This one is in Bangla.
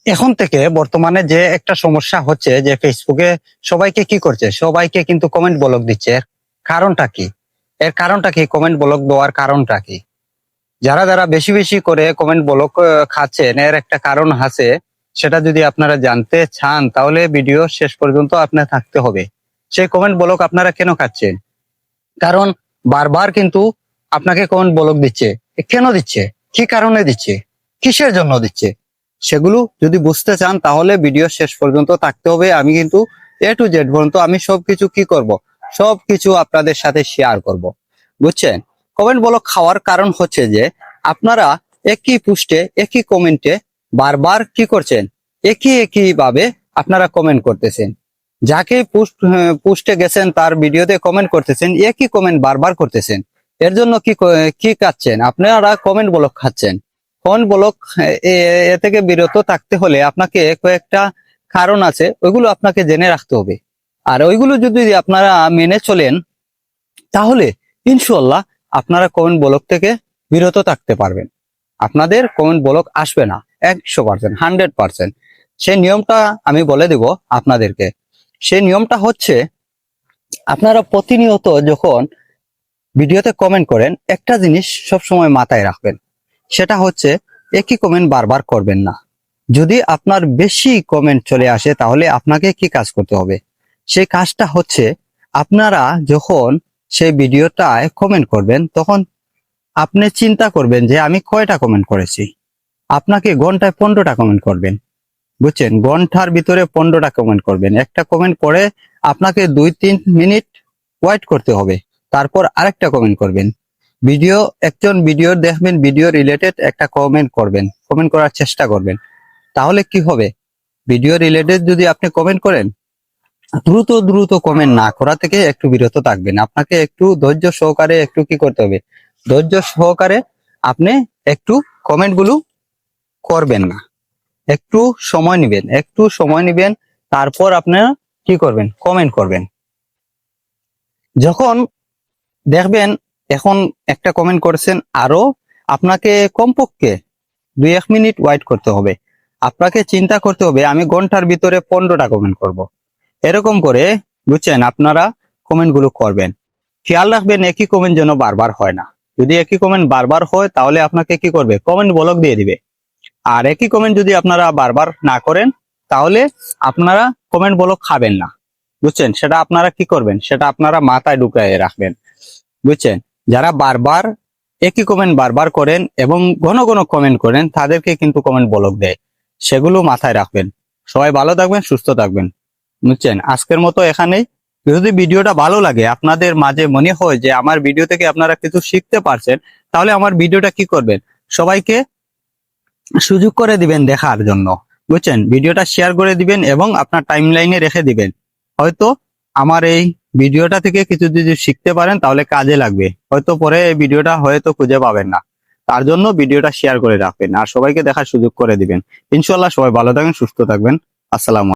এখন থেকে বর্তমানে যে একটা সমস্যা হচ্ছে যে ফেসবুকে সবাইকে কি করছে, সবাইকে কিন্তু কমেন্ট ব্লক দিচ্ছে। এর কারণটা কি? এর কারণটা কি? কমেন্ট ব্লক দেওয়ার কারণটা কি? যারা যারা বেশি বেশি করে কমেন্ট ব্লক খাচ্ছেন, এর একটা কারণ আছে। সেটা যদি আপনারা জানতে চান তাহলে ভিডিও শেষ পর্যন্ত আপনার থাকতে হবে। সেই কমেন্ট ব্লক আপনারা কেন খাচ্ছেন? কারণ বারবার কিন্তু আপনাকে কমেন্ট ব্লক দিচ্ছে। কেন দিচ্ছে? কি কারণে দিচ্ছে? কিসের জন্য দিচ্ছে? সেগুলো যদি বুঝতে চান তাহলে ভিডিও শেষ পর্যন্ত থাকতে হবে। আমি কিন্তু এ টু জেড পর্যন্ত আমি সবকিছু কি করব, সবকিছু আপনাদের সাথে শেয়ার করব। বুঝছেন? কমেন্ট ব্লক খাওয়ার কারণ হচ্ছে যে আপনারা একই পোস্টে একই কমেন্টে বারবার কি করছেন, একই একই ভাবে আপনারা কমেন্ট করতেছেন। যাকে পোস্টে গেছেন তার ভিডিওতে কমেন্ট করতেছেন, একই কমেন্ট বারবার করতেছেন। এর জন্য কি খাচ্ছেন? আপনারা কমেন্ট ব্লক খাচ্ছেন। কমেন্ট ব্লক এ থেকে বিরত থাকতে হলে আপনাকে কয়েকটা কারণ আছে, ওইগুলো আপনাকে জেনে রাখতে হবে। আর ওইগুলো যদি আপনারা মেনে চলেন তাহলে ইনশাল্লাহ আপনারা কমেন্ট ব্লক থেকে বিরত থাকতে পারবেন। আপনাদের কমেন্ট ব্লক আসবে না 100%, 100%। সেই নিয়মটা আমি বলে দেব আপনাদেরকে। সেই নিয়মটা হচ্ছে, আপনারা প্রতিনিয়ত যখন ভিডিওতে কমেন্ট করেন একটা জিনিস সবসময় মাথায় রাখবেন। সেটা হচ্ছে একই কমেন্ট বারবার করবেন না। যদি আপনার বেশি কমেন্ট চলে আসে তাহলে আপনাকে কি কাজ করতে হবে? সেই কাজটা হচ্ছে, আপনারা যখন সেই ভিডিওটায় কমেন্ট করবেন তখন আপনি চিন্তা করবেন যে আমি কয়টা কমেন্ট করেছি। আপনাকে ঘন্টায় 15টা কমেন্ট করবেন। বুঝছেন? ঘন্টার ভিতরে 15টা কমেন্ট করবেন। একটা কমেন্ট করে আপনাকে 2-3 মিনিট ওয়েট করতে হবে, তারপর আরেকটা কমেন্ট করবেন। একজন ভিডিও দেখবেন, ভিডিও রিলেটেড একটা কমেন্ট করবেন, কমেন্ট করার চেষ্টা করবেন। তাহলে কি হবে? ভিডিও রিলেটেড যদি আপনি কমেন্ট করেন, দ্রুত দ্রুত কমেন্ট না করা থেকে একটু বিরত থাকবেন। আপনাকে একটু ধৈর্য সহকারে একটু কি করতে হবে, ধৈর্য সহকারে আপনি একটু কমেন্ট গুলো করবেন না। একটু সময় নেবেন, একটু সময় নেবেন, তারপর আপনারা কি করবেন, কমেন্ট করবেন। যখন দেখবেন এখন একটা কমেন্ট করেছেন, আরো আপনাকে কমপক্ষে 2-1 মিনিট ওয়েট করতে হবে। আপনাকে চিন্তা করতে হবে আমি ঘন্টার ভিতরে 15টা কমেন্ট করব। এরকম করে, বুঝছেন, আপনারা কমেন্ট গুলো করবেন। খেয়াল রাখবেন একই কমেন্ট যেন বারবার হয় না। যদি একই কমেন্ট বারবার হয় তাহলে আপনাকে কি করবে, কমেন্ট ব্লক দিয়ে দিবে। আর একই কমেন্ট যদি আপনারা বারবার না করেন তাহলে আপনারা কমেন্ট ব্লক খাবেন না। বুঝছেন? সেটা আপনারা কি করবেন, সেটা আপনারা মাথায় ঢুকিয়ে রাখবেন। বুঝছেন? যারা বারবার একই কমেন্ট বারবার করেন এবং ঘন ঘন কমেন্ট করেন তাদেরকে কিন্তু কমেন্ট ব্লক দেয়। সেগুলো মাথায় রাখবেন। সবাই ভালো থাকবেন, সুস্থ থাকবেন। বুঝছেন? আজকের মতো এখানেই। যদি ভিডিওটা ভালো লাগে, আপনাদের মাঝে মনে হয় যে আমার ভিডিও থেকে আপনারা কিছু শিখতে পারছেন, তাহলে আমার ভিডিওটা কি করবেন, সবাইকে সুযোগ করে দিবেন দেখার জন্য। বুঝছেন? ভিডিওটা শেয়ার করে দিবেন এবং আপনার টাইমলাইনে রেখে দিবেন। হয়তো আমার এই ভিডিওটা থেকে কিছু যদি শিখতে পারেন তাহলে কাজে লাগবে। হয়তো পরে এই ভিডিওটা হয়তো খুঁজে পাবেন না। তার জন্য ভিডিওটা শেয়ার করে রাখবেন আর সবাইকে দেখার সুযোগ করে দিবেন। ইনশাআল্লাহ সবাই ভালো থাকবেন, সুস্থ থাকবেন। আসসালামু আলাইকুম।